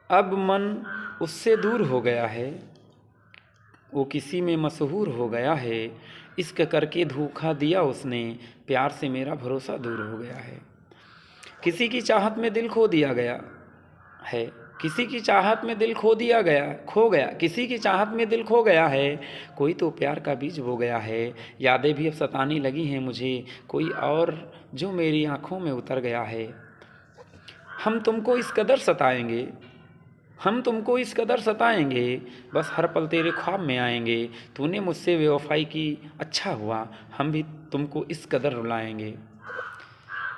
अब मन उससे दूर हो गया है, वो किसी में मशहूर हो गया है। इश्क करके धोखा दिया उसने, प्यार से मेरा भरोसा दूर हो गया है। किसी की चाहत में दिल खो दिया गया है, किसी की चाहत में दिल खो गया, किसी की चाहत में दिल खो गया है। कोई तो प्यार का बीज बो गया है। यादें भी अब सताने लगी हैं मुझे, कोई और जो मेरी आंखों में उतर गया है। हम तुमको इस कदर सताएंगे, हम तुमको इस कदर सताएंगे, बस हर पल तेरे ख्वाब में आएंगे। तूने मुझसे बेवफाई की, अच्छा हुआ, हम भी तुमको इस कदर रुलाएंगे।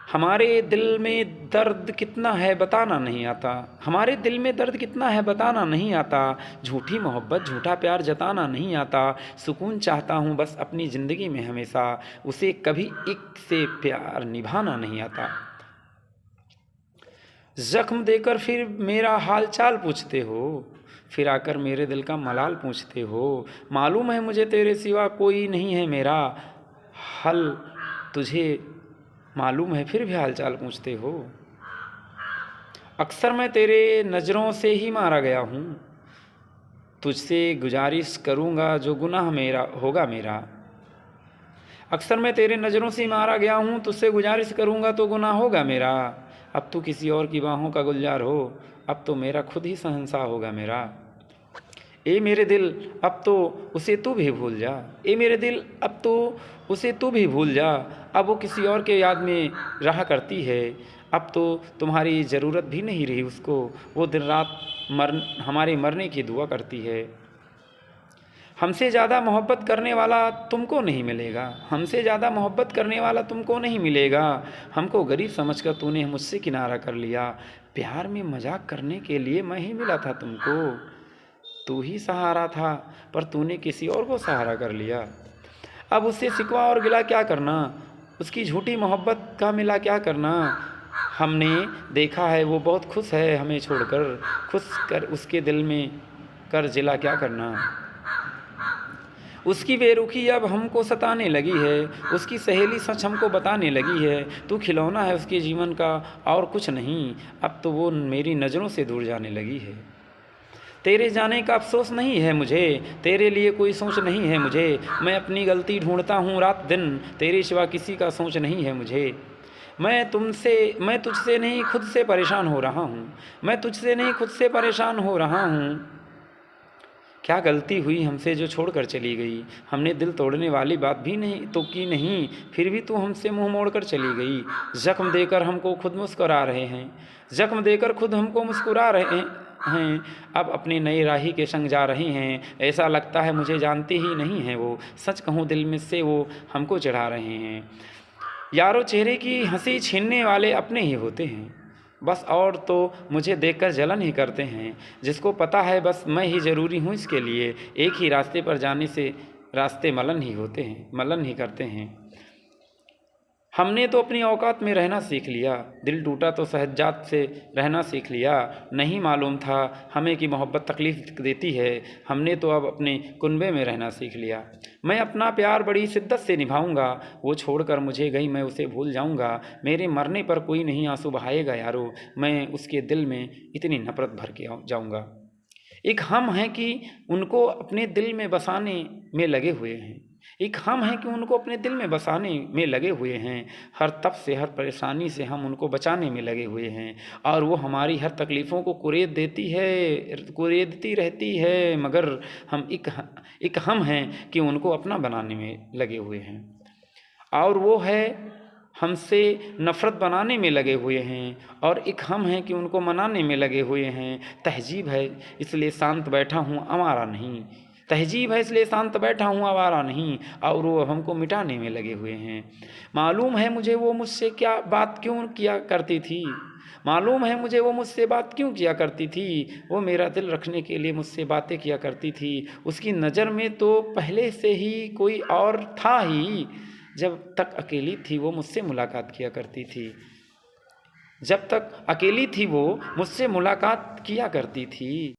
हमारे दिल में दर्द कितना है बताना नहीं आता, हमारे दिल में दर्द कितना है बताना नहीं आता। झूठी मोहब्बत झूठा प्यार जताना नहीं आता। सुकून चाहता हूँ बस अपनी ज़िंदगी में हमेशा, उसे कभी एक से प्यार निभाना नहीं आता। जख्म देकर फिर मेरा हाल चाल पूछते हो, फिर आकर मेरे दिल का मलाल पूछते हो। मालूम है मुझे तेरे सिवा कोई नहीं है मेरा, हल तुझे मालूम है फिर भी हाल चाल पूछते हो। अक्सर मैं तेरे नज़रों से ही मारा गया हूँ, तुझसे गुजारिश करूँगा जो गुनाह मेरा होगा मेरा। अक्सर मैं तेरे नज़रों से मारा गया हूँ, तुझसे गुजारिश करूँगा तो गुनाह होगा मेरा। अब तू किसी और की बाहों का गुलजार हो, अब तो मेरा खुद ही शहंशाह होगा मेरा। ए मेरे दिल अब तो उसे तू भी भूल जा, ए मेरे दिल अब तो उसे तू भी भूल जा। अब वो किसी और के याद में रहा करती है, अब तो तुम्हारी ज़रूरत भी नहीं रही उसको। वो दिन रात हमारे मरने की दुआ करती है। हमसे ज़्यादा मोहब्बत करने वाला तुमको नहीं मिलेगा, हमसे ज़्यादा मोहब्बत करने वाला तुमको नहीं मिलेगा। हमको गरीब समझकर तूने मुझसे किनारा कर लिया, प्यार में मजाक करने के लिए मैं ही मिला था तुमको। तू ही सहारा था पर तूने किसी और को सहारा कर लिया। अब उससे शिकवा और गिला क्या करना, उसकी झूठी मोहब्बत का मिला क्या करना। हमने देखा है वो बहुत खुश है हमें छोड़कर, खुश कर उसके दिल में कर जिला क्या करना। उसकी बेरुखी अब हमको सताने लगी है, उसकी सहेली सच हमको बताने लगी है। तू खिलौना है उसके जीवन का और कुछ नहीं, अब तो वो मेरी नज़रों से दूर जाने लगी है। तेरे जाने का अफसोस नहीं है मुझे, तेरे लिए कोई सोच नहीं है मुझे। मैं अपनी गलती ढूंढता हूँ रात दिन, तेरे सिवा किसी का सोच नहीं है मुझे। मैं तुझसे नहीं खुद से परेशान हो रहा हूँ, मैं तुझसे नहीं खुद से परेशान हो रहा हूँ। क्या गलती हुई हमसे जो छोड़ कर चली गई, हमने दिल तोड़ने वाली बात भी नहीं तो की नहीं, फिर भी तू हमसे मुंह मोड़ कर चली गई। जख्म देकर हमको खुद मुस्कुरा रहे हैं, जख्म देकर खुद हमको मुस्कुरा रहे हैं। अब अपने नए राही के संग जा रहे हैं, ऐसा लगता है मुझे जानते ही नहीं हैं वो। सच कहूँ दिल में से वो हमको चढ़ा रहे हैं। यारों चेहरे की हंसी छीनने वाले अपने ही होते हैं, बस और तो मुझे देखकर जलन ही करते हैं। जिसको पता है बस मैं ही ज़रूरी हूँ इसके लिए, एक ही रास्ते पर जाने से रास्ते मलन ही होते हैं, मलन ही करते हैं। हमने तो अपनी औकात में रहना सीख लिया, दिल टूटा तो सहजात से रहना सीख लिया। नहीं मालूम था हमें कि मोहब्बत तकलीफ़ देती है, हमने तो अब अपने कुनबे में रहना सीख लिया। मैं अपना प्यार बड़ी शिद्दत से निभाऊंगा, वो छोड़कर मुझे गई मैं उसे भूल जाऊंगा। मेरे मरने पर कोई नहीं आंसू बहाएगा यारो, मैं उसके दिल में इतनी नफ़रत भर के जाऊंगा। एक हम हैं कि उनको अपने दिल में बसाने में लगे हुए हैं, एक हम हैं कि उनको अपने दिल में बसाने में लगे हुए हैं। हर तप से हर परेशानी से हम उनको बचाने में लगे हुए हैं, और वो हमारी हर तकलीफ़ों को कुरेदती रहती है, मगर हम एक हम हैं कि उनको अपना बनाने में लगे हुए हैं। और वो है हमसे नफ़रत बनाने में लगे हुए हैं, और एक हम हैं कि उनको मनाने में लगे हुए हैं। तहजीब है इसलिए शांत बैठा हूँ आवारा नहीं, तहजीब है इसलिए शांत बैठा हूँ आवारा नहीं, और वो हमको मिटाने में लगे हुए हैं। मालूम है मुझे वो मुझसे क्या बात क्यों किया करती थी, मालूम है मुझे वो मुझसे बात क्यों किया करती थी। वो मेरा दिल रखने के लिए मुझसे बातें किया करती थी। उसकी नज़र में तो पहले से ही कोई और था ही, जब तक अकेली थी वो मुझसे मुलाकात किया करती थी, जब तक अकेली थी वो मुझसे मुलाकात किया करती थी।